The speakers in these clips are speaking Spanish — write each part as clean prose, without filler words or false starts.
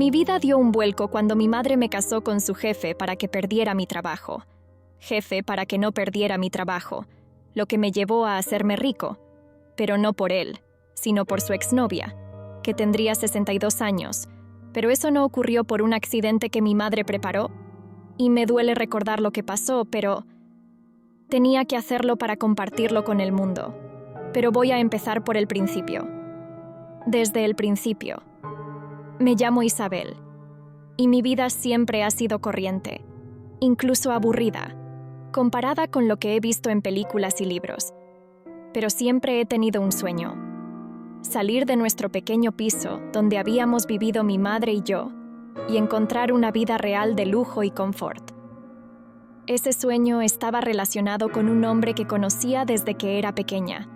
Mi vida dio un vuelco cuando mi madre me casó con su jefe para que perdiera mi trabajo. Jefe para que no perdiera mi trabajo, lo que me llevó a hacerme rico, pero no por él, sino por su exnovia, que tendría 62 años, pero eso no ocurrió por un accidente que mi madre preparó, y me duele recordar lo que pasó, pero tenía que hacerlo para compartirlo con el mundo. Pero voy a empezar por el principio. Desde el principio. Me llamo Isabel, y mi vida siempre ha sido corriente, incluso aburrida, comparada con lo que he visto en películas y libros. Pero siempre he tenido un sueño: salir de nuestro pequeño piso donde habíamos vivido mi madre y yo, y encontrar una vida real de lujo y confort. Ese sueño estaba relacionado con un hombre que conocía desde que era pequeña,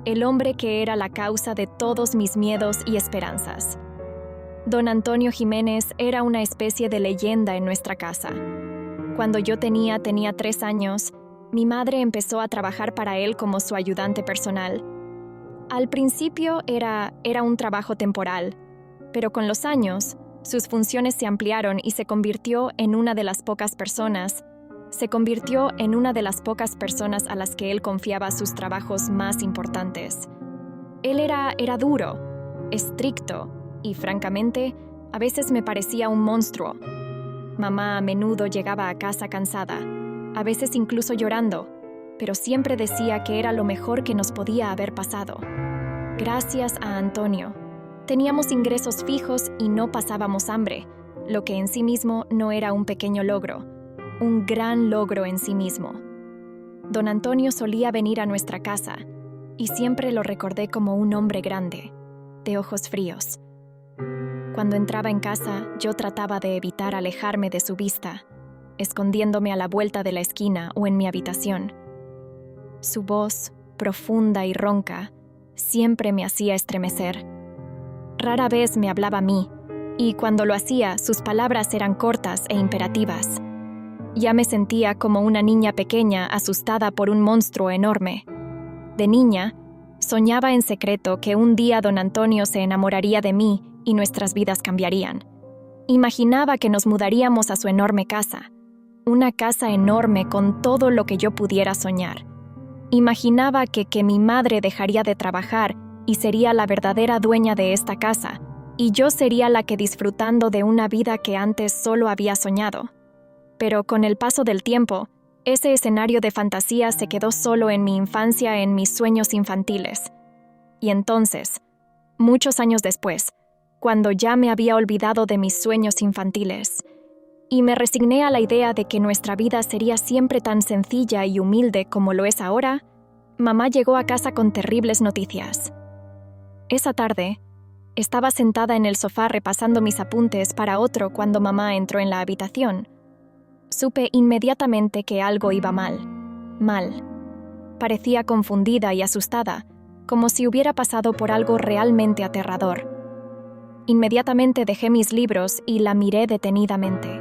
el hombre que era la causa de todos mis miedos y esperanzas. Don Antonio Jiménez era una especie de leyenda en nuestra casa. Cuando yo tenía 3 años, mi madre empezó a trabajar para él como su ayudante personal. Al principio era un trabajo temporal, pero con los años, sus funciones se ampliaron y se convirtió en una de las pocas personas a las que él confiaba sus trabajos más importantes. Él era duro, estricto y, francamente, a veces me parecía un monstruo. Mamá a menudo llegaba a casa cansada, a veces incluso llorando, pero siempre decía que era lo mejor que nos podía haber pasado. Gracias a Antonio, teníamos ingresos fijos y no pasábamos hambre, lo que en sí mismo no era un pequeño logro, un gran logro en sí mismo. Don Antonio solía venir a nuestra casa, y siempre lo recordé como un hombre grande, de ojos fríos. Cuando entraba en casa, yo trataba de evitar alejarme de su vista, escondiéndome a la vuelta de la esquina o en mi habitación. Su voz, profunda y ronca, siempre me hacía estremecer. Rara vez me hablaba a mí, y cuando lo hacía, sus palabras eran cortas e imperativas. Ya me sentía como una niña pequeña asustada por un monstruo enorme. De niña, soñaba en secreto que un día don Antonio se enamoraría de mí y nuestras vidas cambiarían. Imaginaba que nos mudaríamos a su enorme casa, una casa enorme con todo lo que yo pudiera soñar. Imaginaba que mi madre dejaría de trabajar y sería la verdadera dueña de esta casa, y yo sería la que disfrutando de una vida que antes solo había soñado. Pero con el paso del tiempo, ese escenario de fantasía se quedó solo en mi infancia, en mis sueños infantiles. Y entonces, muchos años después, cuando ya me había olvidado de mis sueños infantiles, y me resigné a la idea de que nuestra vida sería siempre tan sencilla y humilde como lo es ahora, mamá llegó a casa con terribles noticias. Esa tarde, estaba sentada en el sofá repasando mis apuntes para otro cuando mamá entró en la habitación. Supe inmediatamente que algo iba mal. Parecía confundida y asustada, como si hubiera pasado por algo realmente aterrador. Inmediatamente dejé mis libros y la miré detenidamente.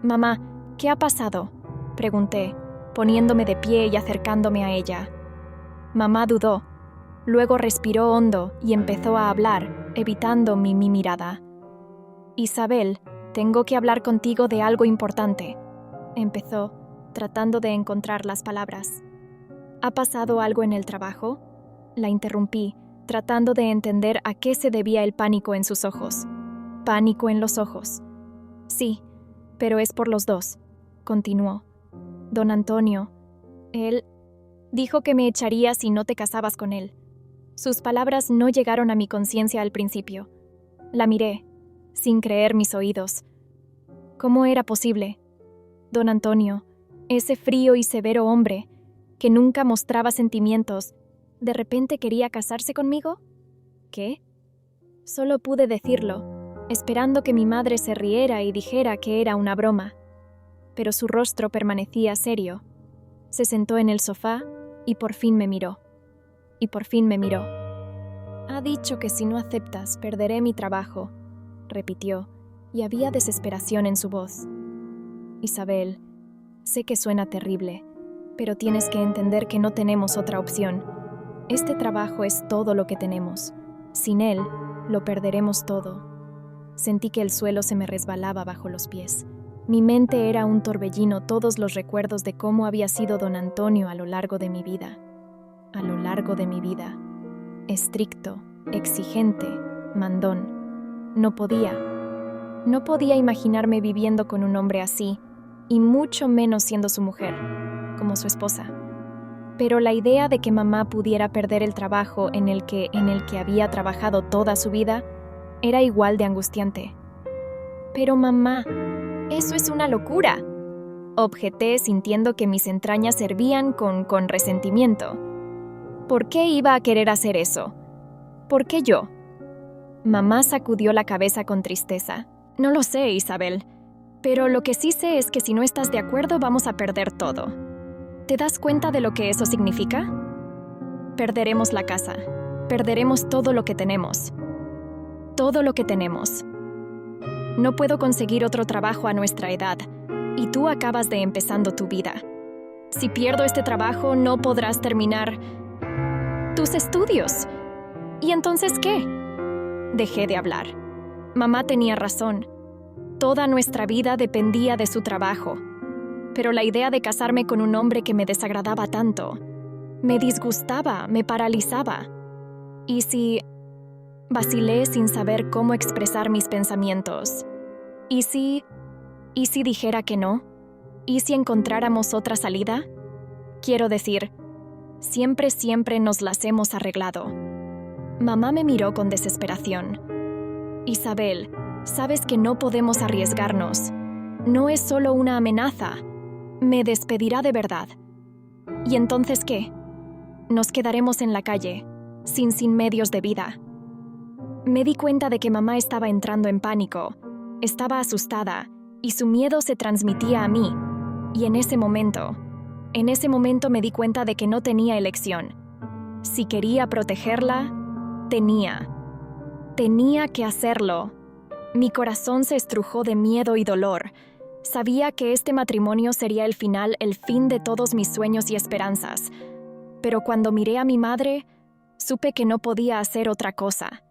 «Mamá, ¿qué ha pasado?», pregunté, poniéndome de pie y acercándome a ella. Mamá dudó, luego respiró hondo y empezó a hablar, evitando mi mirada. «Isabel, tengo que hablar contigo de algo importante», empezó, tratando de encontrar las palabras. «¿Ha pasado algo en el trabajo?», la interrumpí, tratando de entender a qué se debía el pánico en sus ojos. Pánico en los ojos. «Sí, pero es por los dos», continuó. «Don Antonio, él dijo que me echaría si no te casabas con él». Sus palabras no llegaron a mi conciencia al principio. La miré, sin creer mis oídos. ¿Cómo era posible? Don Antonio, ese frío y severo hombre, que nunca mostraba sentimientos, ¿de repente quería casarse conmigo? ¿Qué? Solo pude decirlo, esperando que mi madre se riera y dijera que era una broma. Pero su rostro permanecía serio. Se sentó en el sofá y por fin me miró. «Ha dicho que si no aceptas perderé mi trabajo», repitió, y había desesperación en su voz. «Isabel, sé que suena terrible, pero tienes que entender que no tenemos otra opción. Este trabajo es todo lo que tenemos. Sin él, Lo perderemos todo. Sentí que el suelo se me resbalaba bajo los pies. Mi mente era un torbellino, todos los recuerdos de cómo había sido don Antonio a lo largo de mi vida. A lo largo de mi vida. Estricto, exigente, mandón. No podía imaginarme viviendo con un hombre así, y mucho menos siendo su mujer, como su esposa. Pero la idea de que mamá pudiera perder el trabajo en el que había trabajado toda su vida era igual de angustiante. Pero mamá, eso es una locura, objeté sintiendo que mis entrañas hervían con resentimiento. ¿Por qué iba a querer hacer eso? ¿Por qué yo? Mamá sacudió la cabeza con tristeza. No lo sé, Isabel, pero lo que sí sé es que si no estás de acuerdo vamos a perder todo. ¿Te das cuenta de lo que eso significa? Perderemos la casa, perderemos todo lo que tenemos. Todo lo que tenemos. No puedo conseguir otro trabajo a nuestra edad, y tú acabas de empezando tu vida. Si pierdo este trabajo, no podrás terminar tus estudios. ¿Y entonces qué? Dejé de hablar. Mamá tenía razón. Toda nuestra vida dependía de su trabajo. Pero la idea de casarme con un hombre que me desagradaba tanto, me disgustaba, me paralizaba. ¿Y si...? Vacilé sin saber cómo expresar mis pensamientos. ¿Y si dijera que no? ¿Y si encontráramos otra salida? Quiero decir, siempre nos las hemos arreglado. Mamá me miró con desesperación. Isabel, sabes que no podemos arriesgarnos. No es solo una amenaza. Me despedirá de verdad. ¿Y entonces qué? Nos quedaremos en la calle, sin medios de vida. Me di cuenta de que mamá estaba entrando en pánico. Estaba asustada, y su miedo se transmitía a mí. Y en ese momento me di cuenta de que no tenía elección. Si quería protegerla, tenía que hacerlo. Mi corazón se estrujó de miedo y dolor. Sabía que este matrimonio sería el fin de todos mis sueños y esperanzas. Pero cuando miré a mi madre, supe que no podía hacer otra cosa.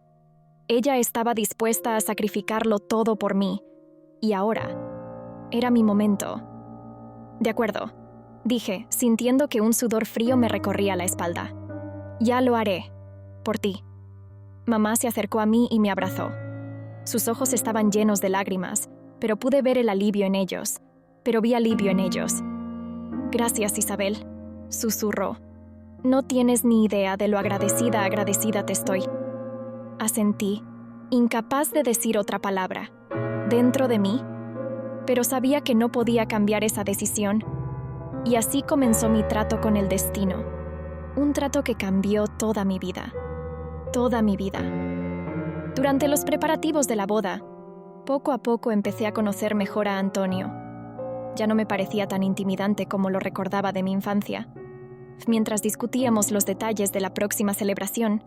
Ella estaba dispuesta a sacrificarlo todo por mí. Y ahora, era mi momento. De acuerdo, dije, sintiendo que un sudor frío me recorría la espalda. Ya lo haré, por ti. Mamá se acercó a mí y me abrazó. Sus ojos estaban llenos de lágrimas, pero pude ver el alivio en ellos. Gracias, Isabel, susurró. No tienes ni idea de lo agradecida te estoy. Asentí, incapaz de decir otra palabra, dentro de mí, pero sabía que no podía cambiar esa decisión. Y así comenzó mi trato con el destino, un trato que cambió toda mi vida. Durante los preparativos de la boda, poco a poco empecé a conocer mejor a Antonio. Ya no me parecía tan intimidante como lo recordaba de mi infancia. Mientras discutíamos los detalles de la próxima celebración,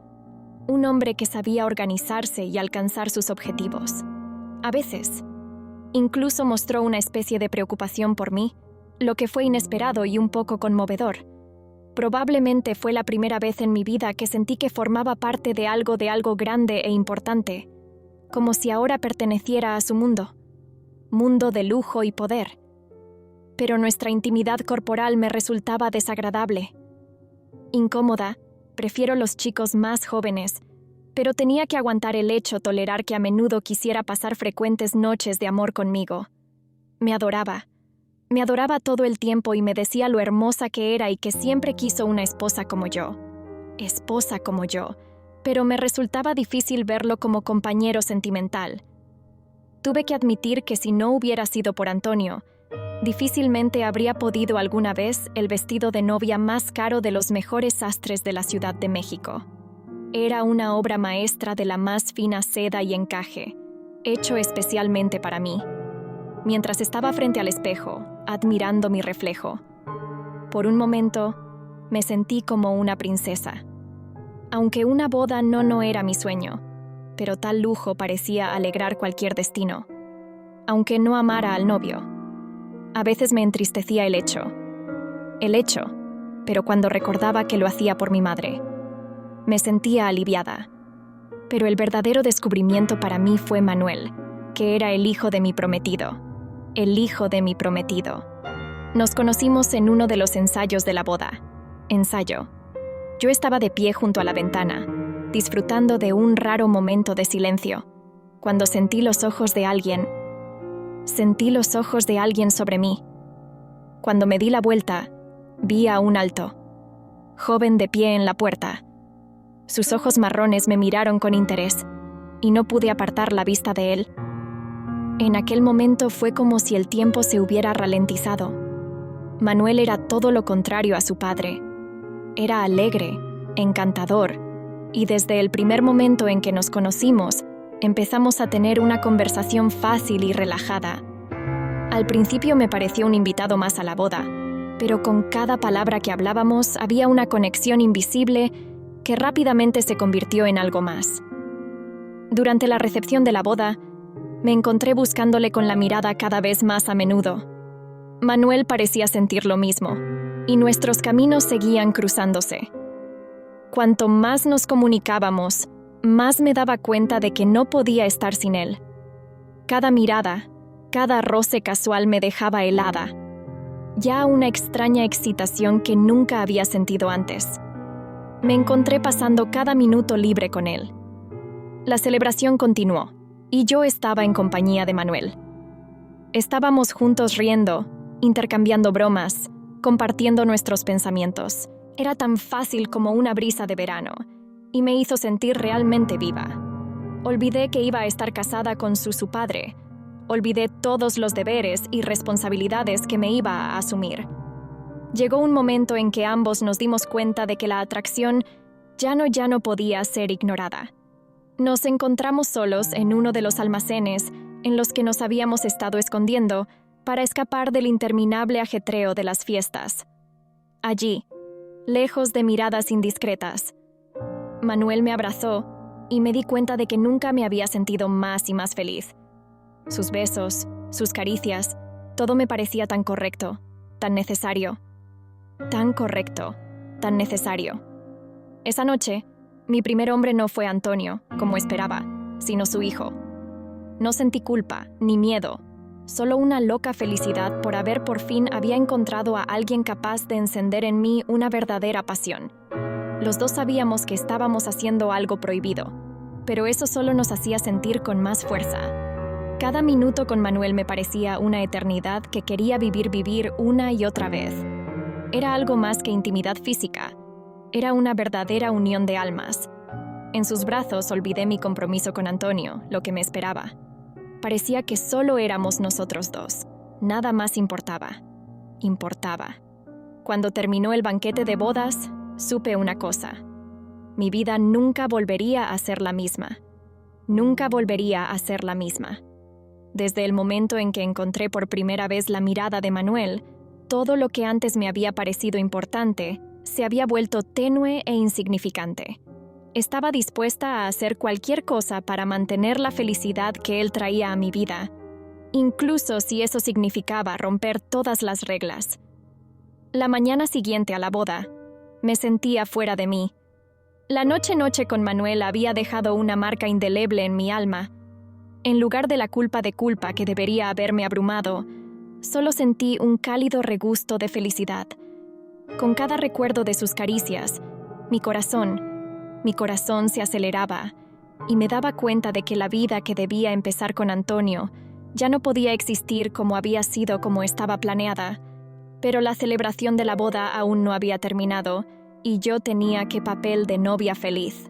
un hombre que sabía organizarse y alcanzar sus objetivos. A veces, incluso mostró una especie de preocupación por mí, lo que fue inesperado y un poco conmovedor. Probablemente fue la primera vez en mi vida que sentí que formaba parte de algo grande e importante, como si ahora perteneciera a su mundo de lujo y poder. Pero nuestra intimidad corporal me resultaba desagradable. Incómoda, prefiero los chicos más jóvenes, pero tenía que aguantar el hecho, tolerar que a menudo quisiera pasar frecuentes noches de amor conmigo. Me adoraba todo el tiempo y me decía lo hermosa que era y que siempre quiso una esposa como yo, pero me resultaba difícil verlo como compañero sentimental. Tuve que admitir que si no hubiera sido por Antonio, difícilmente habría podido alguna vez el vestido de novia más caro de los mejores sastres de la Ciudad de México. Era una obra maestra de la más fina seda y encaje, hecho especialmente para mí. Mientras estaba frente al espejo, admirando mi reflejo, por un momento, me sentí como una princesa. Aunque una boda no era mi sueño, pero tal lujo parecía alegrar cualquier destino, aunque no amara al novio. A veces me entristecía el hecho, pero cuando recordaba que lo hacía por mi madre, me sentía aliviada. Pero el verdadero descubrimiento para mí fue Manuel, que era el hijo de mi prometido. El hijo de mi prometido. Nos conocimos en uno de los ensayos de la boda. Ensayo. Yo estaba de pie junto a la ventana, disfrutando de un raro momento de silencio, cuando sentí los ojos de alguien. Sentí los ojos de alguien sobre mí. Cuando me di la vuelta, vi a un alto, joven de pie en la puerta. Sus ojos marrones me miraron con interés, y no pude apartar la vista de él. En aquel momento fue como si el tiempo se hubiera ralentizado. Manuel era todo lo contrario a su padre. Era alegre, encantador, y desde el primer momento en que nos conocimos, empezamos a tener una conversación fácil y relajada. Al principio me pareció un invitado más a la boda, pero con cada palabra que hablábamos había una conexión invisible que rápidamente se convirtió en algo más. Durante la recepción de la boda, me encontré buscándole con la mirada cada vez más a menudo. Manuel parecía sentir lo mismo, y nuestros caminos seguían cruzándose. Cuanto más nos comunicábamos, más me daba cuenta de que no podía estar sin él. Cada mirada, cada roce casual me dejaba helada, ya una extraña excitación que nunca había sentido antes. Me encontré pasando cada minuto libre con él. La celebración continuó, y yo estaba en compañía de Manuel. Estábamos juntos riendo, intercambiando bromas, compartiendo nuestros pensamientos. Era tan fácil como una brisa de verano, y me hizo sentir realmente viva. Olvidé que iba a estar casada con su padre. Olvidé todos los deberes y responsabilidades que me iba a asumir. Llegó un momento en que ambos nos dimos cuenta de que la atracción ya no podía ser ignorada. Nos encontramos solos en uno de los almacenes en los que nos habíamos estado escondiendo para escapar del interminable ajetreo de las fiestas. Allí, lejos de miradas indiscretas, Manuel me abrazó y me di cuenta de que nunca me había sentido más y más feliz. Sus besos, sus caricias, todo me parecía tan correcto, tan necesario. Tan correcto, tan necesario. Esa noche, mi primer hombre no fue Antonio, como esperaba, sino su hijo. No sentí culpa, ni miedo, solo una loca felicidad por haber por fin había encontrado a alguien capaz de encender en mí una verdadera pasión. Los dos sabíamos que estábamos haciendo algo prohibido, pero eso solo nos hacía sentir con más fuerza. Cada minuto con Manuel me parecía una eternidad que quería vivir una y otra vez. Era algo más que intimidad física. Era una verdadera unión de almas. En sus brazos olvidé mi compromiso con Antonio, lo que me esperaba. Parecía que solo éramos nosotros dos. Nada más importaba. Cuando terminó el banquete de bodas, supe una cosa. Mi vida nunca volvería a ser la misma. Nunca volvería a ser la misma. Desde el momento en que encontré por primera vez la mirada de Manuel, todo lo que antes me había parecido importante se había vuelto tenue e insignificante. Estaba dispuesta a hacer cualquier cosa para mantener la felicidad que él traía a mi vida, incluso si eso significaba romper todas las reglas. La mañana siguiente a la boda, me sentía fuera de mí. La noche con Manuel había dejado una marca indeleble en mi alma. En lugar de la culpa que debería haberme abrumado, solo sentí un cálido regusto de felicidad. Con cada recuerdo de sus caricias, mi corazón se aceleraba y me daba cuenta de que la vida que debía empezar con Antonio ya no podía existir como había sido como estaba planeada, pero la celebración de la boda aún no había terminado y yo tenía que papel de novia feliz.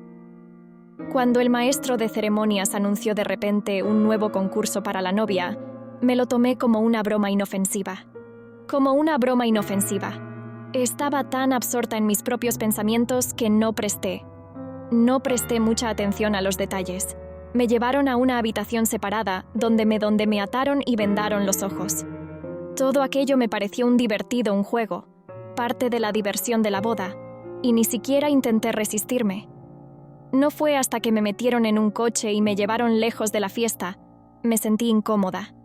Cuando el maestro de ceremonias anunció de repente un nuevo concurso para la novia, me lo tomé como una broma inofensiva. Estaba tan absorta en mis propios pensamientos que no presté mucha atención a los detalles. Me llevaron a una habitación separada, donde me ataron y vendaron los ojos. Todo aquello me pareció un juego, parte de la diversión de la boda, y ni siquiera intenté resistirme. No fue hasta que me metieron en un coche y me llevaron lejos de la fiesta, me sentí incómoda.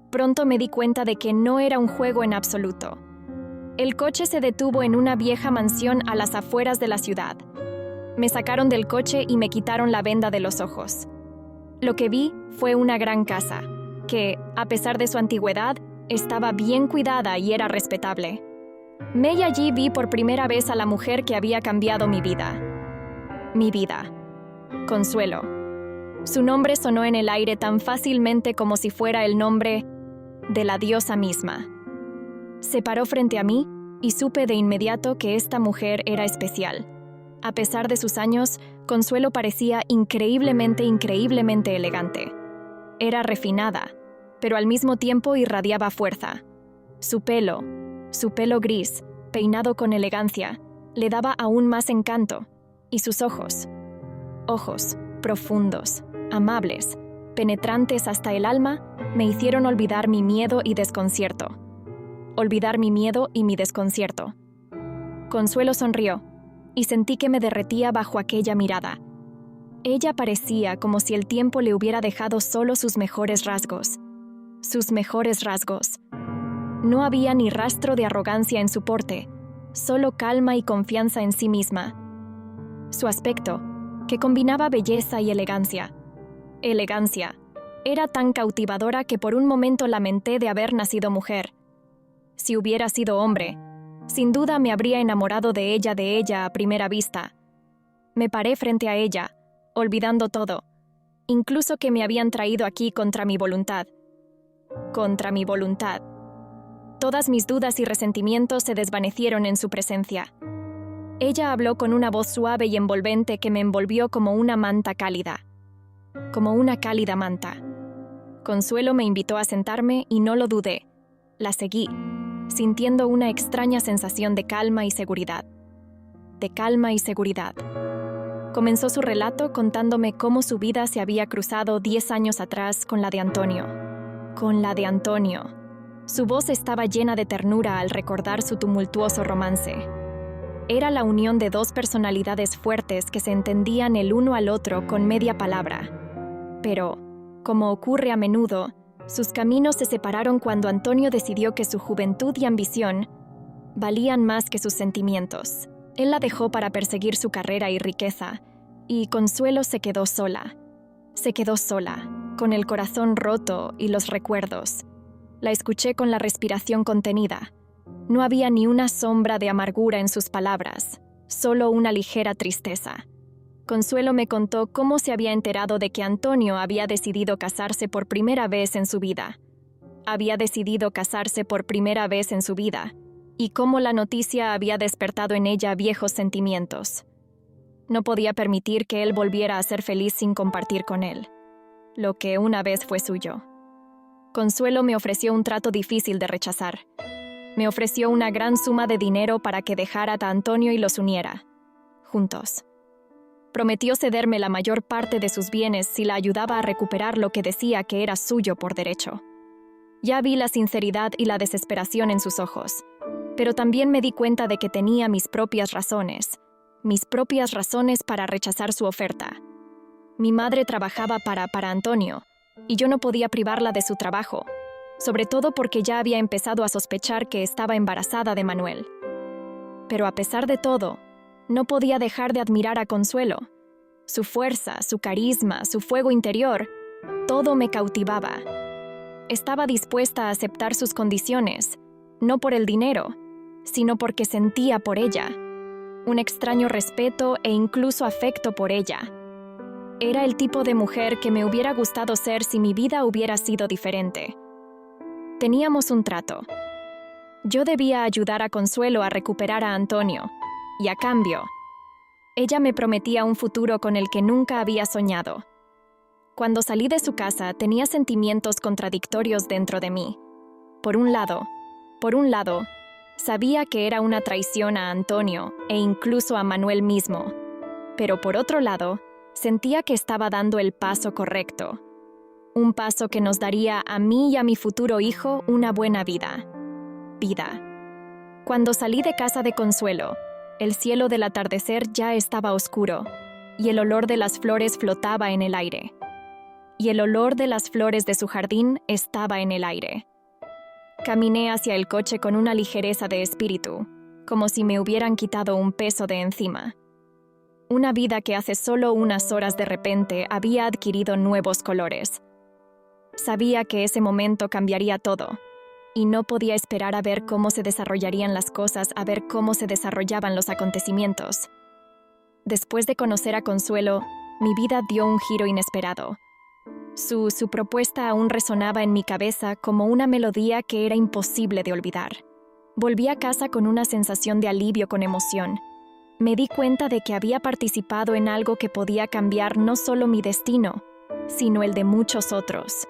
Pronto me di cuenta de que no era un juego en absoluto. El coche se detuvo en una vieja mansión a las afueras de la ciudad. Me sacaron del coche y me quitaron la venda de los ojos. Lo que vi fue una gran casa, que, a pesar de su antigüedad, estaba bien cuidada y era respetable. Y allí vi por primera vez a la mujer que había cambiado mi vida. Mi vida. Consuelo. Su nombre sonó en el aire tan fácilmente como si fuera el nombre de la diosa misma. Se paró frente a mí y supe de inmediato que esta mujer era especial. A pesar de sus años, Consuelo parecía increíblemente elegante. Era refinada, pero al mismo tiempo irradiaba fuerza. Su pelo gris, peinado con elegancia, le daba aún más encanto, y sus ojos profundos, amables, penetrantes hasta el alma, me hicieron olvidar mi miedo y desconcierto. Consuelo sonrió, y sentí que me derretía bajo aquella mirada. Ella parecía como si el tiempo le hubiera dejado solo sus mejores rasgos. No había ni rastro de arrogancia en su porte, solo calma y confianza en sí misma. Su aspecto, que combinaba belleza y elegancia, era tan cautivadora que por un momento lamenté de haber nacido mujer. Si hubiera sido hombre, sin duda me habría enamorado de ella a primera vista. Me paré frente a ella, olvidando todo, incluso que me habían traído aquí contra mi voluntad. Todas mis dudas y resentimientos se desvanecieron en su presencia. Ella habló con una voz suave y envolvente que me envolvió como una manta cálida. Como una cálida manta. Consuelo me invitó a sentarme y no lo dudé. La seguí, sintiendo una extraña sensación de calma y seguridad. Comenzó su relato contándome cómo su vida se había cruzado 10 años atrás con la de Antonio. Su voz estaba llena de ternura al recordar su tumultuoso romance. Era la unión de dos personalidades fuertes que se entendían el uno al otro con media palabra. Pero, como ocurre a menudo, sus caminos se separaron cuando Antonio decidió que su juventud y ambición valían más que sus sentimientos. Él la dejó para perseguir su carrera y riqueza, y Consuelo se quedó sola, con el corazón roto y los recuerdos. La escuché con la respiración contenida. No había ni una sombra de amargura en sus palabras, solo una ligera tristeza. Consuelo me contó cómo se había enterado de que Antonio había decidido casarse por primera vez en su vida. Y cómo la noticia había despertado en ella viejos sentimientos. No podía permitir que él volviera a ser feliz sin compartir con él lo que una vez fue suyo. Consuelo me ofreció un trato difícil de rechazar. Me ofreció una gran suma de dinero para que dejara a Antonio y los uniera, juntos. Prometió cederme la mayor parte de sus bienes si la ayudaba a recuperar lo que decía que era suyo por derecho. Ya vi la sinceridad y la desesperación en sus ojos, pero también me di cuenta de que tenía mis propias razones para rechazar su oferta. Mi madre trabajaba para Antonio, y yo no podía privarla de su trabajo, sobre todo porque ya había empezado a sospechar que estaba embarazada de Manuel. Pero a pesar de todo, no podía dejar de admirar a Consuelo. Su fuerza, su carisma, su fuego interior, todo me cautivaba. Estaba dispuesta a aceptar sus condiciones, no por el dinero, sino porque sentía por ella un extraño respeto e incluso afecto por ella. Era el tipo de mujer que me hubiera gustado ser si mi vida hubiera sido diferente. Teníamos un trato. Yo debía ayudar a Consuelo a recuperar a Antonio, y a cambio, ella me prometía un futuro con el que nunca había soñado. Cuando salí de su casa, tenía sentimientos contradictorios dentro de mí. Por un lado, sabía que era una traición a Antonio e incluso a Manuel mismo, pero por otro lado, sentía que estaba dando el paso correcto. Un paso que nos daría a mí y a mi futuro hijo una buena vida. Cuando salí de casa de Consuelo, el cielo del atardecer ya estaba oscuro, y el olor de las flores flotaba en el aire. Y el olor de las flores de su jardín estaba en el aire. Caminé hacia el coche con una ligereza de espíritu, como si me hubieran quitado un peso de encima. Una vida que hace solo unas horas de repente había adquirido nuevos colores. Sabía que ese momento cambiaría todo, y no podía esperar a ver cómo se desarrollarían las cosas, a ver cómo se desarrollaban los acontecimientos. Después de conocer a Consuelo, mi vida dio un giro inesperado. Su propuesta aún resonaba en mi cabeza como una melodía que era imposible de olvidar. Volví a casa con una sensación de alivio con emoción. Me di cuenta de que había participado en algo que podía cambiar no solo mi destino, sino el de muchos otros.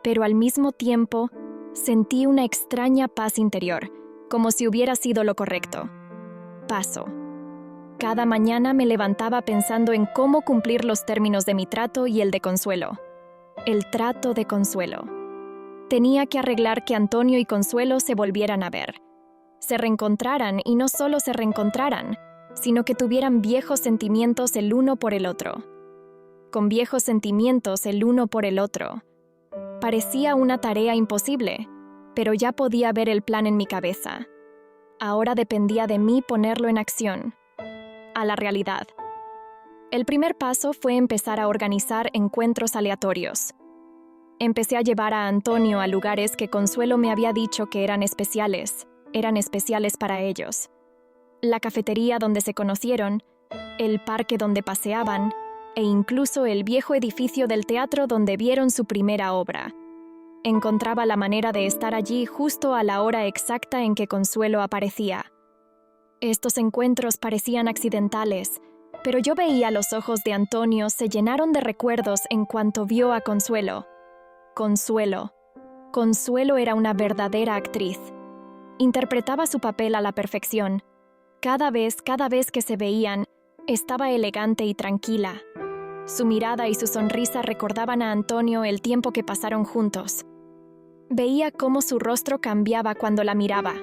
Pero al mismo tiempo, sentí una extraña paz interior, como si hubiera sido lo correcto. Paso. Cada mañana me levantaba pensando en cómo cumplir los términos de mi trato y el de Consuelo. El trato de Consuelo. Tenía que arreglar que Antonio y Consuelo se volvieran a ver. Se reencontraran y no solo se reencontraran, sino que tuvieran viejos sentimientos el uno por el otro. Con viejos sentimientos el uno por el otro. Parecía una tarea imposible, pero ya podía ver el plan en mi cabeza. Ahora dependía de mí ponerlo en acción. A la realidad. El primer paso fue empezar a organizar encuentros aleatorios. Empecé a llevar a Antonio a lugares que Consuelo me había dicho que eran especiales para ellos. La cafetería donde se conocieron, el parque donde paseaban, e incluso el viejo edificio del teatro donde vieron su primera obra. Encontraba la manera de estar allí justo a la hora exacta en que Consuelo aparecía. Estos encuentros parecían accidentales, pero yo veía los ojos de Antonio se llenaron de recuerdos en cuanto vio a Consuelo. Consuelo era una verdadera actriz. Interpretaba su papel a la perfección. Cada vez que se veían, estaba elegante y tranquila. Su mirada y su sonrisa recordaban a Antonio el tiempo que pasaron juntos. Veía cómo su rostro cambiaba cuando la miraba.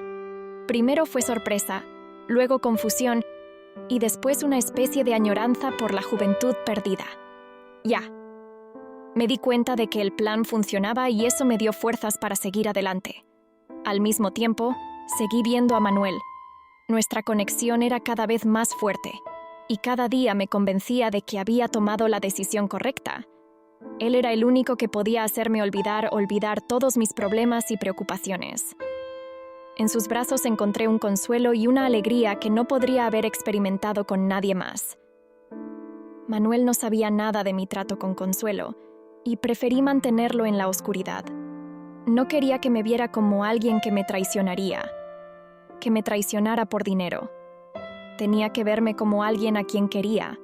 Primero fue sorpresa, luego confusión, y después una especie de añoranza por la juventud perdida. Ya. Me di cuenta de que el plan funcionaba y eso me dio fuerzas para seguir adelante. Al mismo tiempo, seguí viendo a Manuel. Nuestra conexión era cada vez más fuerte, y cada día me convencía de que había tomado la decisión correcta. Él era el único que podía hacerme olvidar todos mis problemas y preocupaciones. En sus brazos encontré un consuelo y una alegría que no podría haber experimentado con nadie más. Manuel no sabía nada de mi trato con Consuelo, y preferí mantenerlo en la oscuridad. No quería que me viera como alguien que me traicionaría, que me traicionara por dinero. Tenía que verme como alguien a quien quería,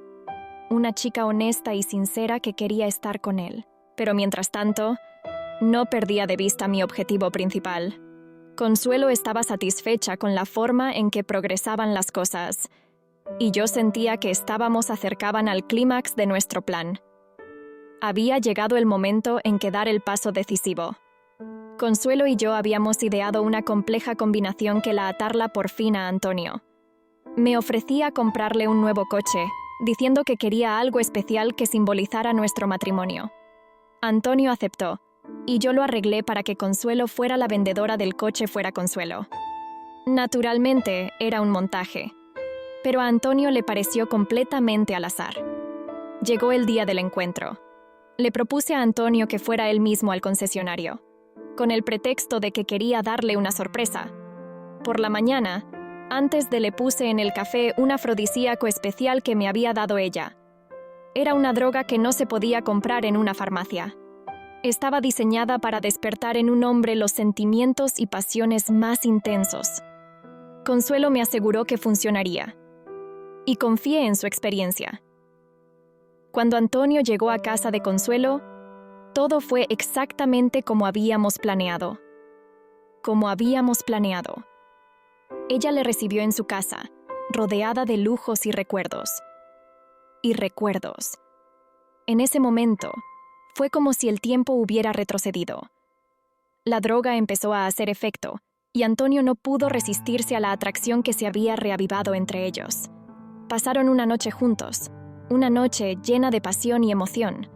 una chica honesta y sincera que quería estar con él. Pero mientras tanto, no perdía de vista mi objetivo principal. Consuelo estaba satisfecha con la forma en que progresaban las cosas, y yo sentía que acercaban al clímax de nuestro plan. Había llegado el momento en que dar el paso decisivo. Consuelo y yo habíamos ideado una compleja combinación que la atarla por fin a Antonio. Me ofrecía comprarle un nuevo coche, diciendo que quería algo especial que simbolizara nuestro matrimonio. Antonio aceptó, y yo lo arreglé para que Consuelo fuera la vendedora del coche fuera Consuelo. Naturalmente, era un montaje, pero a Antonio le pareció completamente al azar. Llegó el día del encuentro. Le propuse a Antonio que fuera él mismo al concesionario, con el pretexto de que quería darle una sorpresa. Por la mañana, antes le puse en el café un afrodisíaco especial que me había dado ella. Era una droga que no se podía comprar en una farmacia. Estaba diseñada para despertar en un hombre los sentimientos y pasiones más intensos. Consuelo me aseguró que funcionaría, y confié en su experiencia. Cuando Antonio llegó a casa de Consuelo, todo fue exactamente como habíamos planeado. Ella le recibió en su casa, rodeada de lujos y recuerdos. En ese momento, fue como si el tiempo hubiera retrocedido. La droga empezó a hacer efecto, y Antonio no pudo resistirse a la atracción que se había reavivado entre ellos. Pasaron una noche juntos, una noche llena de pasión y emoción.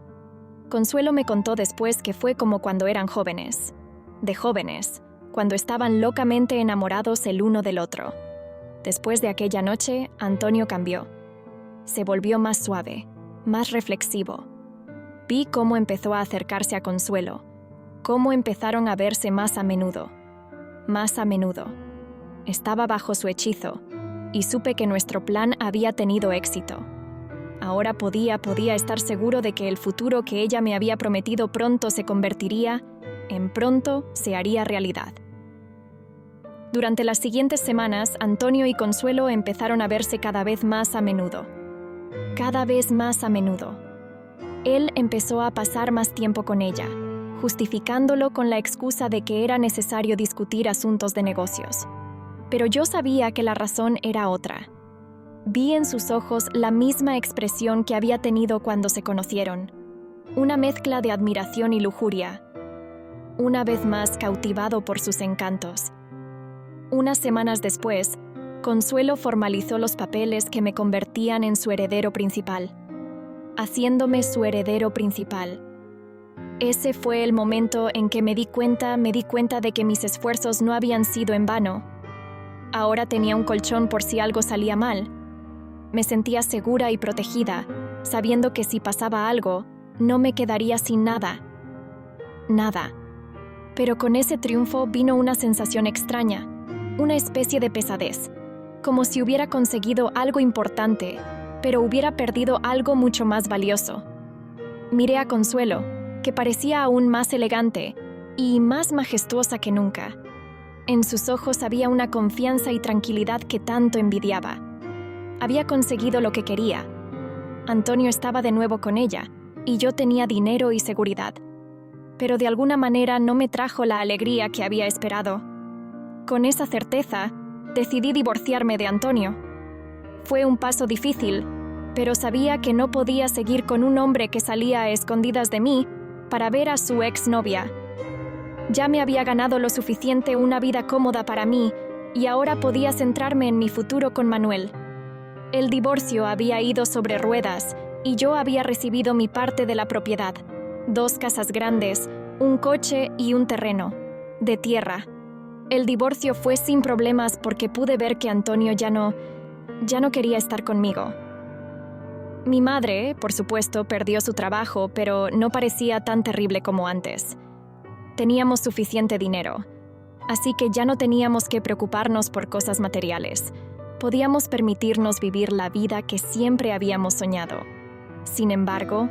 Consuelo me contó después que fue como cuando eran jóvenes, cuando estaban locamente enamorados el uno del otro. Después de aquella noche, Antonio cambió. se volvió más suave, más reflexivo. Vi cómo empezó a acercarse a Consuelo, cómo empezaron a verse más a menudo. Más a menudo. Estaba bajo su hechizo, y supe que nuestro plan había tenido éxito. Ahora podía estar seguro de que el futuro que ella me había prometido pronto se convertiría, pronto se haría realidad. Durante las siguientes semanas, Antonio y Consuelo empezaron a verse cada vez más a menudo. Cada vez más a menudo. Él empezó a pasar más tiempo con ella, justificándolo con la excusa de que era necesario discutir asuntos de negocios. Pero yo sabía que la razón era otra. Vi en sus ojos la misma expresión que había tenido cuando se conocieron, una mezcla de admiración y lujuria, una vez más cautivado por sus encantos. Unas semanas después, Consuelo formalizó los papeles que me convertían en su heredero principal, haciéndome su heredero principal. Ese fue el momento en que me di cuenta de que mis esfuerzos no habían sido en vano. Ahora tenía un colchón por si algo salía mal. Me sentía segura y protegida, sabiendo que si pasaba algo, no me quedaría sin nada. Nada. Pero con ese triunfo vino una sensación extraña, una especie de pesadez, como si hubiera conseguido algo importante, pero hubiera perdido algo mucho más valioso. Miré a Consuelo, que parecía aún más elegante y más majestuosa que nunca. En sus ojos había una confianza y tranquilidad que tanto envidiaba. Había conseguido lo que quería. Antonio estaba de nuevo con ella, y yo tenía dinero y seguridad. Pero de alguna manera no me trajo la alegría que había esperado. Con esa certeza, decidí divorciarme de Antonio. Fue un paso difícil, pero sabía que no podía seguir con un hombre que salía a escondidas de mí para ver a su exnovia. Ya me había ganado lo suficiente una vida cómoda para mí, y ahora podía centrarme en mi futuro con Manuel. El divorcio había ido sobre ruedas, y yo había recibido mi parte de la propiedad: 2 casas grandes, un coche y un terreno, de tierra. El divorcio fue sin problemas porque pude ver que Antonio ya no quería estar conmigo. Mi madre, por supuesto, perdió su trabajo, pero no parecía tan terrible como antes. Teníamos suficiente dinero, así que ya no teníamos que preocuparnos por cosas materiales. Podíamos permitirnos vivir la vida que siempre habíamos soñado. Sin embargo,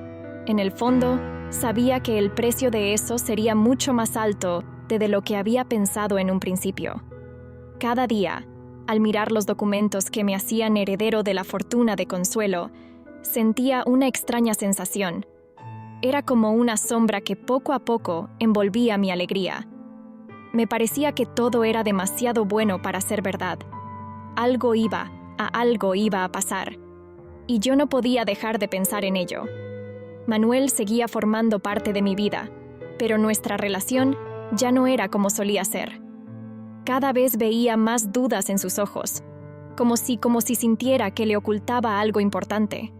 en el fondo, sabía que el precio de eso sería mucho más alto de lo que había pensado en un principio. Cada día, al mirar los documentos que me hacían heredero de la fortuna de Consuelo, sentía una extraña sensación. Era como una sombra que poco a poco envolvía mi alegría. Me parecía que todo era demasiado bueno para ser verdad. Algo iba a pasar, y yo no podía dejar de pensar en ello. Manuel seguía formando parte de mi vida, pero nuestra relación ya no era como solía ser. Cada vez veía más dudas en sus ojos, como si sintiera que le ocultaba algo importante.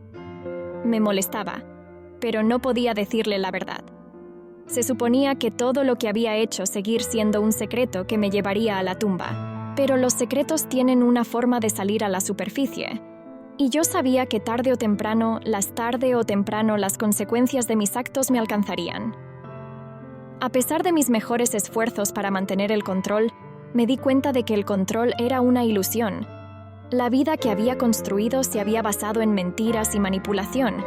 Me molestaba, pero no podía decirle la verdad. Se suponía que todo lo que había hecho seguir siendo un secreto que me llevaría a la tumba. Pero los secretos tienen una forma de salir a la superficie, y yo sabía que tarde o temprano las consecuencias de mis actos me alcanzarían. A pesar de mis mejores esfuerzos para mantener el control, me di cuenta de que el control era una ilusión. La vida que había construido se había basado en mentiras y manipulación,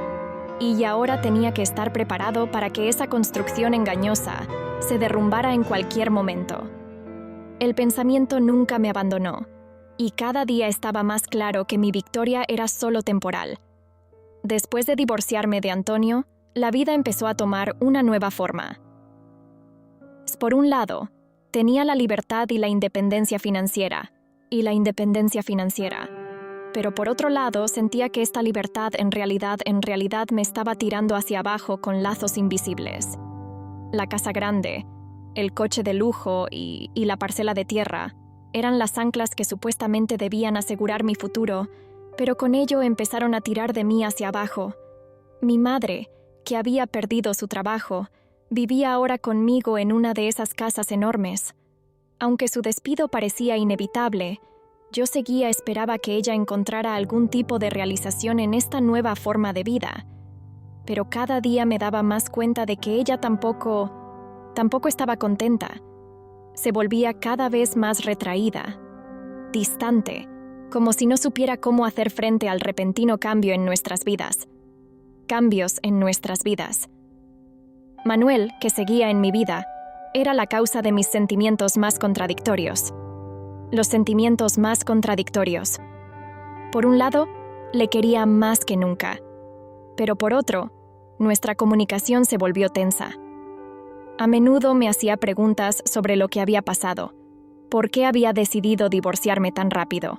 y ahora tenía que estar preparado para que esa construcción engañosa se derrumbara en cualquier momento. El pensamiento nunca me abandonó, y cada día estaba más claro que mi victoria era solo temporal. Después de divorciarme de Antonio, la vida empezó a tomar una nueva forma. Por un lado, tenía la libertad y la independencia financiera, pero por otro lado sentía que esta libertad en realidad me estaba tirando hacia abajo con lazos invisibles. La casa grande, el coche de lujo y la parcela de tierra eran las anclas que supuestamente debían asegurar mi futuro, pero con ello empezaron a tirar de mí hacia abajo. Mi madre, que había perdido su trabajo, vivía ahora conmigo en una de esas casas enormes. Aunque su despido parecía inevitable, Yo esperaba que ella encontrara algún tipo de realización en esta nueva forma de vida, pero cada día me daba más cuenta de que ella tampoco estaba contenta. Se volvía cada vez más retraída, distante, como si no supiera cómo hacer frente al repentino cambio en nuestras vidas. Cambios en nuestras vidas. Manuel, que seguía en mi vida, era la causa de mis sentimientos más contradictorios. Los sentimientos más contradictorios. Por un lado, le quería más que nunca, pero por otro, nuestra comunicación se volvió tensa. A menudo me hacía preguntas sobre lo que había pasado. ¿Por qué había decidido divorciarme tan rápido?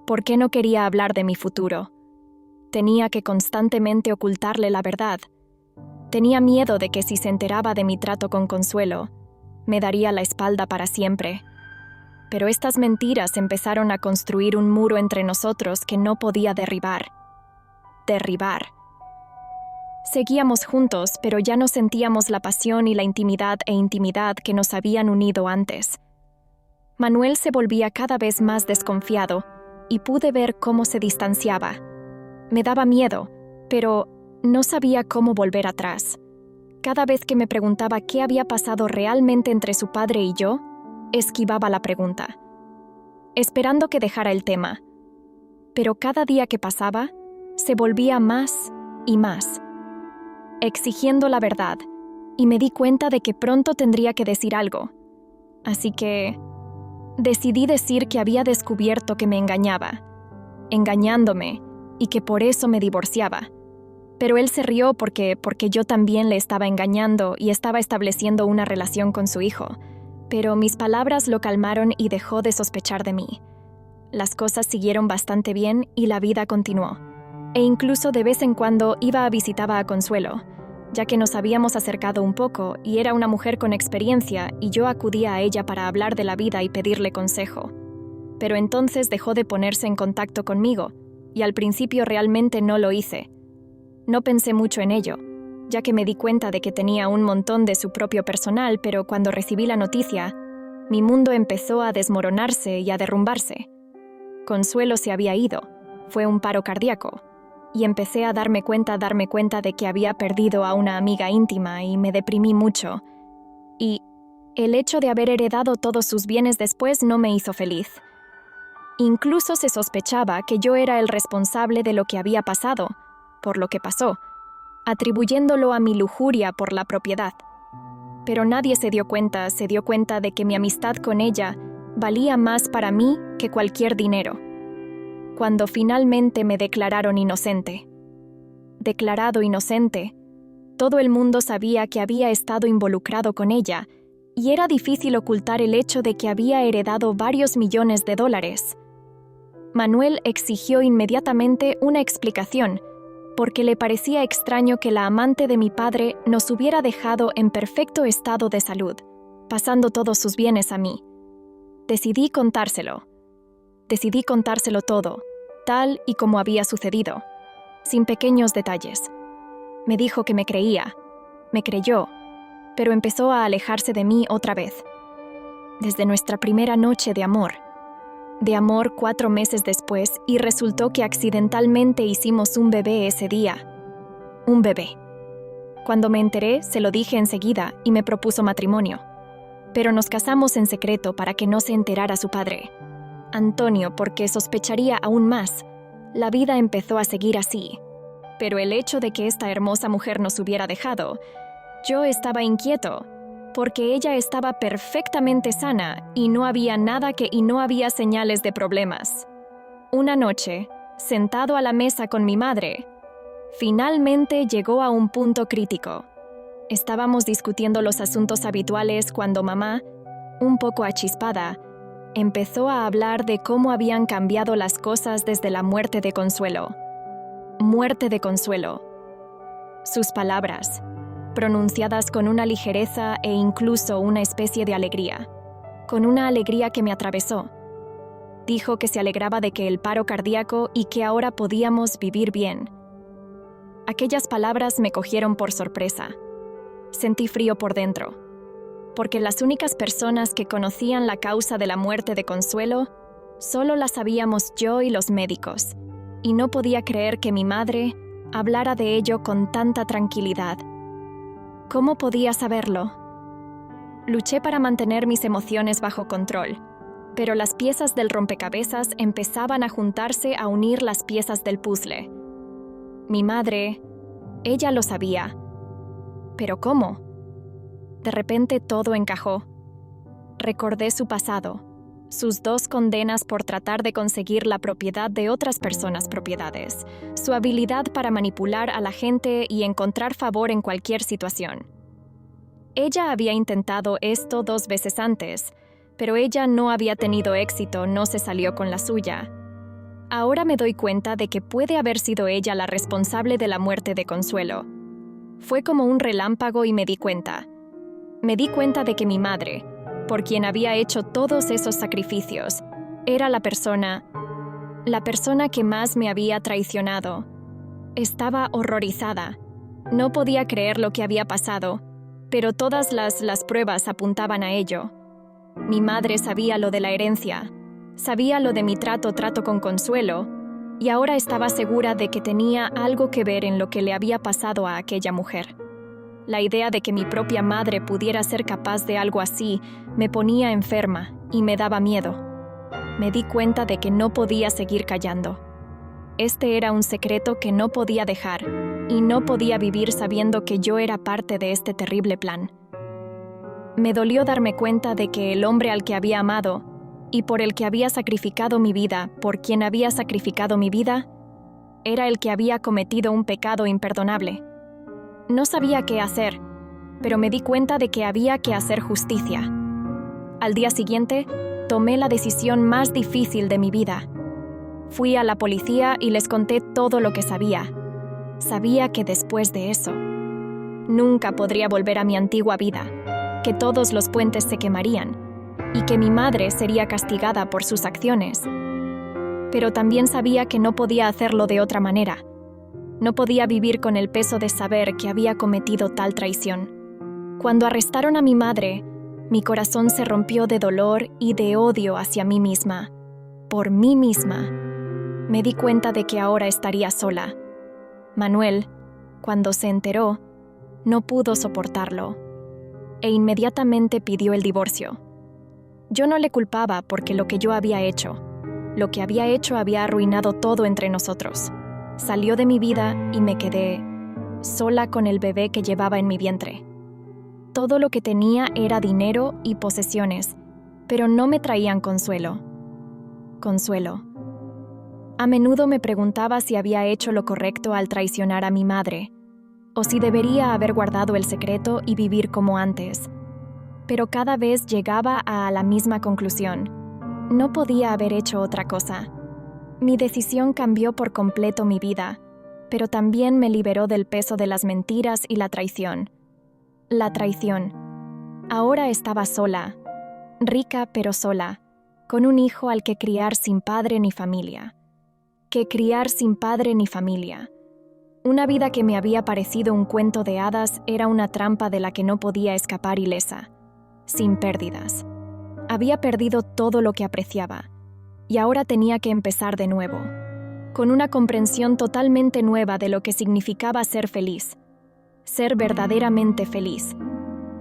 ¿Por qué no quería hablar de mi futuro? Tenía que constantemente ocultarle la verdad. Tenía miedo de que si se enteraba de mi trato con Consuelo, me daría la espalda para siempre. Pero estas mentiras empezaron a construir un muro entre nosotros que no podía derribar. Seguíamos juntos, pero ya no sentíamos la pasión y la intimidad que nos habían unido antes. Manuel se volvía cada vez más desconfiado y pude ver cómo se distanciaba. Me daba miedo, pero no sabía cómo volver atrás. Cada vez que me preguntaba qué había pasado realmente entre su padre y yo, esquivaba la pregunta, esperando que dejara el tema. Pero cada día que pasaba, se volvía más y más, exigiendo la verdad, y me di cuenta de que pronto tendría que decir algo. Así que decidí decir que había descubierto que me engañaba, engañándome, y que por eso me divorciaba. Pero él se rió porque yo también le estaba engañando y estaba estableciendo una relación con su hijo. Pero mis palabras lo calmaron y dejó de sospechar de mí. Las cosas siguieron bastante bien y la vida continuó. E incluso de vez en cuando visitaba a Consuelo, ya que nos habíamos acercado un poco y era una mujer con experiencia y yo acudía a ella para hablar de la vida y pedirle consejo. Pero entonces dejó de ponerse en contacto conmigo y al principio realmente no lo hice. No pensé mucho en ello, ya que me di cuenta de que tenía un montón de su propio personal, pero cuando recibí la noticia, mi mundo empezó a desmoronarse y a derrumbarse. Consuelo se había ido, fue un paro cardíaco, y empecé a darme cuenta de que había perdido a una amiga íntima y me deprimí mucho. Y el hecho de haber heredado todos sus bienes después no me hizo feliz. Incluso se sospechaba que yo era el responsable de lo que había pasado, por lo que pasó, atribuyéndolo a mi lujuria por la propiedad. Pero nadie se dio cuenta de que mi amistad con ella valía más para mí que cualquier dinero. Cuando finalmente me declararon inocente. Declarado inocente, todo el mundo sabía que había estado involucrado con ella, y era difícil ocultar el hecho de que había heredado varios millones de dólares. Manuel exigió inmediatamente una explicación, porque le parecía extraño que la amante de mi padre nos hubiera dejado en perfecto estado de salud, pasando todos sus bienes a mí. Decidí contárselo todo, tal y como había sucedido, sin pequeños detalles. Me dijo que me creyó, pero empezó a alejarse de mí otra vez. Desde nuestra primera noche de amor 4 meses después, y resultó que accidentalmente hicimos un bebé ese día. Un bebé. Cuando me enteré, se lo dije enseguida y me propuso matrimonio. Pero nos casamos en secreto para que no se enterara su padre, Antonio, porque sospecharía aún más. La vida empezó a seguir así. Pero el hecho de que esta hermosa mujer nos hubiera dejado, yo estaba inquieto, porque ella estaba perfectamente sana y no había señales de problemas. Una noche, sentado a la mesa con mi madre, finalmente llegó a un punto crítico. Estábamos discutiendo los asuntos habituales cuando mamá, un poco achispada, empezó a hablar de cómo habían cambiado las cosas desde la muerte de Consuelo. Muerte de Consuelo. Sus palabras, pronunciadas con una ligereza e incluso una especie de alegría, con una alegría que me atravesó. Dijo que se alegraba de que el paro cardíaco y que ahora podíamos vivir bien. Aquellas palabras me cogieron por sorpresa. Sentí frío por dentro, porque las únicas personas que conocían la causa de la muerte de Consuelo Solo la sabíamos yo y los médicos, y no podía creer que mi madre hablara de ello con tanta tranquilidad. ¿Cómo podía saberlo? Luché para mantener mis emociones bajo control, pero las piezas del rompecabezas empezaban a juntarse a unir las piezas del puzzle. Mi madre, ella lo sabía. ¿Pero cómo? De repente todo encajó. Recordé su pasado, sus 2 condenas por tratar de conseguir la propiedad de otras personas' propiedades, su habilidad para manipular a la gente y encontrar favor en cualquier situación. Ella había intentado esto 2 veces antes, pero ella no había tenido éxito, no se salió con la suya. Ahora me doy cuenta de que puede haber sido ella la responsable de la muerte de Consuelo. Fue como un relámpago y me di cuenta. Me di cuenta de que mi madre, por quien había hecho todos esos sacrificios, era la persona que más me había traicionado. Estaba horrorizada. No podía creer lo que había pasado, pero todas las pruebas apuntaban a ello. Mi madre sabía lo de la herencia, sabía lo de mi trato con Consuelo, y ahora estaba segura de que tenía algo que ver en lo que le había pasado a aquella mujer. La idea de que mi propia madre pudiera ser capaz de algo así me ponía enferma y me daba miedo. Me di cuenta de que no podía seguir callando. Este era un secreto que no podía dejar, y no podía vivir sabiendo que yo era parte de este terrible plan. Me dolió darme cuenta de que el hombre al que había amado, y por el que había sacrificado mi vida, por quien había sacrificado mi vida, era el que había cometido un pecado imperdonable. No sabía qué hacer, pero me di cuenta de que había que hacer justicia. Al día siguiente, tomé la decisión más difícil de mi vida. Fui a la policía y les conté todo lo que sabía. Sabía que después de eso, nunca podría volver a mi antigua vida, que todos los puentes se quemarían y que mi madre sería castigada por sus acciones. Pero también sabía que no podía hacerlo de otra manera. No podía vivir con el peso de saber que había cometido tal traición. Cuando arrestaron a mi madre, mi corazón se rompió de dolor y de odio hacia mí misma. Por mí misma. Me di cuenta de que ahora estaría sola. Manuel, cuando se enteró, no pudo soportarlo, e inmediatamente pidió el divorcio. Yo no le culpaba porque lo que había hecho había arruinado todo entre nosotros. Salió de mi vida y me quedé sola con el bebé que llevaba en mi vientre. Todo lo que tenía era dinero y posesiones, pero no me traían consuelo. A menudo me preguntaba si había hecho lo correcto al traicionar a mi madre, o si debería haber guardado el secreto y vivir como antes. Pero cada vez llegaba a la misma conclusión. No podía haber hecho otra cosa. Mi decisión cambió por completo mi vida, pero también me liberó del peso de las mentiras y la traición. La traición. Ahora estaba sola, rica pero sola, con un hijo al que criar sin padre ni familia. Una vida que me había parecido un cuento de hadas era una trampa de la que no podía escapar ilesa, sin pérdidas. Había perdido todo lo que apreciaba, y ahora tenía que empezar de nuevo, con una comprensión totalmente nueva de lo que significaba ser feliz, ser verdaderamente feliz,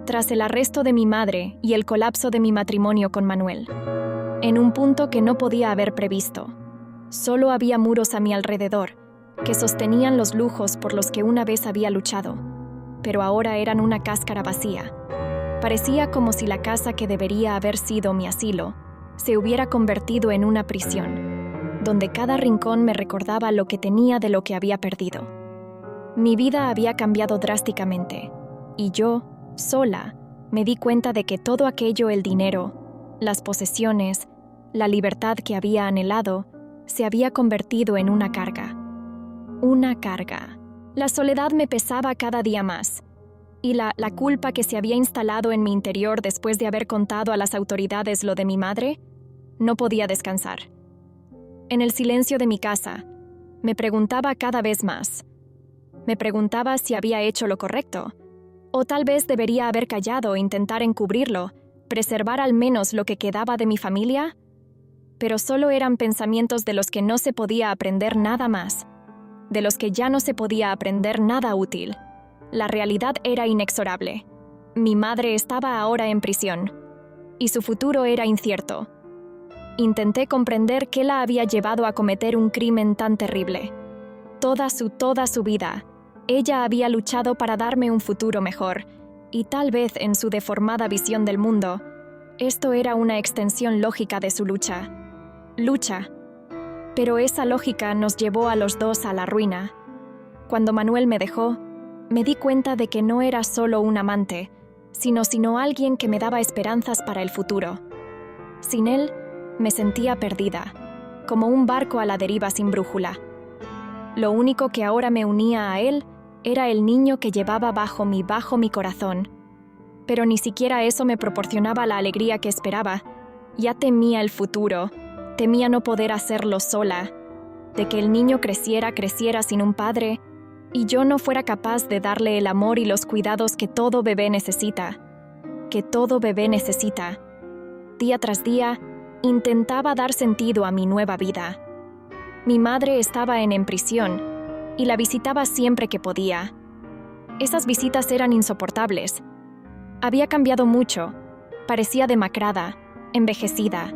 tras el arresto de mi madre y el colapso de mi matrimonio con Manuel. En un punto que no podía haber previsto. Solo había muros a mi alrededor, que sostenían los lujos por los que una vez había luchado, pero ahora eran una cáscara vacía. Parecía como si la casa que debería haber sido mi asilo se hubiera convertido en una prisión, donde cada rincón me recordaba lo que tenía de lo que había perdido. Mi vida había cambiado drásticamente, y yo, sola, me di cuenta de que todo aquello, el dinero, las posesiones, la libertad que había anhelado, se había convertido en una carga. Una carga. La soledad me pesaba cada día más, y la culpa que se había instalado en mi interior después de haber contado a las autoridades lo de mi madre, no podía descansar. En el silencio de mi casa, me preguntaba cada vez más. Me preguntaba si había hecho lo correcto, o tal vez debería haber callado e intentar encubrirlo, preservar al menos lo que quedaba de mi familia. pero solo eran pensamientos de los que no se podía aprender nada más, de los que ya no se podía aprender nada útil. La realidad era inexorable. Mi madre estaba ahora en prisión, y su futuro era incierto. Intenté comprender qué la había llevado a cometer un crimen tan terrible. Toda su vida, ella había luchado para darme un futuro mejor, y tal vez en su deformada visión del mundo, esto era una extensión lógica de su lucha. Pero esa lógica nos llevó a los dos a la ruina. Cuando Manuel me dejó, me di cuenta de que no era solo un amante, sino alguien que me daba esperanzas para el futuro. Sin él, me sentía perdida, como un barco a la deriva sin brújula. Lo único que ahora me unía a él era el niño que llevaba bajo mi corazón. Pero ni siquiera eso me proporcionaba la alegría que esperaba. Ya temía el futuro, temía no poder hacerlo sola, de que el niño creciera sin un padre, y yo no fuera capaz de darle el amor y los cuidados que todo bebé necesita. Día tras día, intentaba dar sentido a mi nueva vida. Mi madre estaba en prisión, y la visitaba siempre que podía. Esas visitas eran insoportables. Había cambiado mucho, parecía demacrada, envejecida.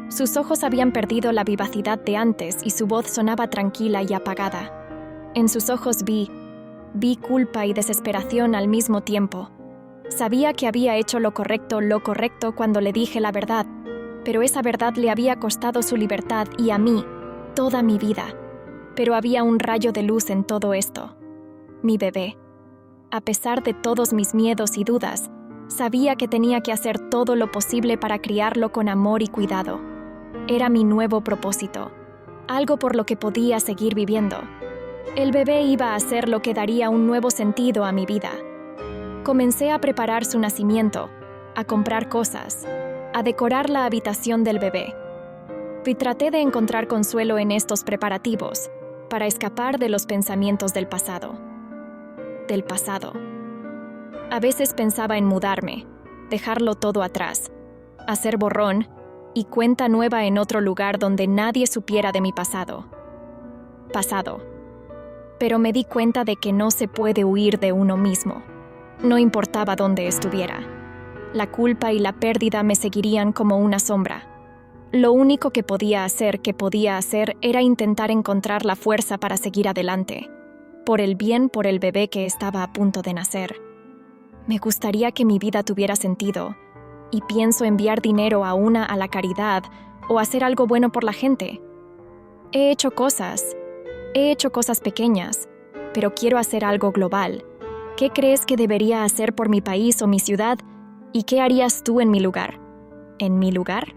Sus ojos habían perdido la vivacidad de antes y su voz sonaba tranquila y apagada. En sus ojos vi culpa y desesperación al mismo tiempo. Sabía que había hecho lo correcto cuando le dije la verdad, pero esa verdad le había costado su libertad y a mí, toda mi vida. Pero había un rayo de luz en todo esto. Mi bebé. A pesar de todos mis miedos y dudas, sabía que tenía que hacer todo lo posible para criarlo con amor y cuidado. Era mi nuevo propósito, algo por lo que podía seguir viviendo. El bebé iba a ser lo que daría un nuevo sentido a mi vida. Comencé a preparar su nacimiento, a comprar cosas, a decorar la habitación del bebé. Y traté de encontrar consuelo en estos preparativos, para escapar de los pensamientos del pasado. A veces pensaba en mudarme, dejarlo todo atrás, hacer borrón y cuenta nueva en otro lugar donde nadie supiera de mi pasado. Pero me di cuenta de que no se puede huir de uno mismo. No importaba dónde estuviera. La culpa y la pérdida me seguirían como una sombra. Lo único que podía hacer era intentar encontrar la fuerza para seguir adelante, por el bebé que estaba a punto de nacer. Me gustaría que mi vida tuviera sentido, y pienso enviar dinero a la caridad o hacer algo bueno por la gente. He hecho cosas pequeñas, pero quiero hacer algo global. ¿Qué crees que debería hacer por mi país o mi ciudad? ¿Y qué harías tú en mi lugar? ¿En mi lugar?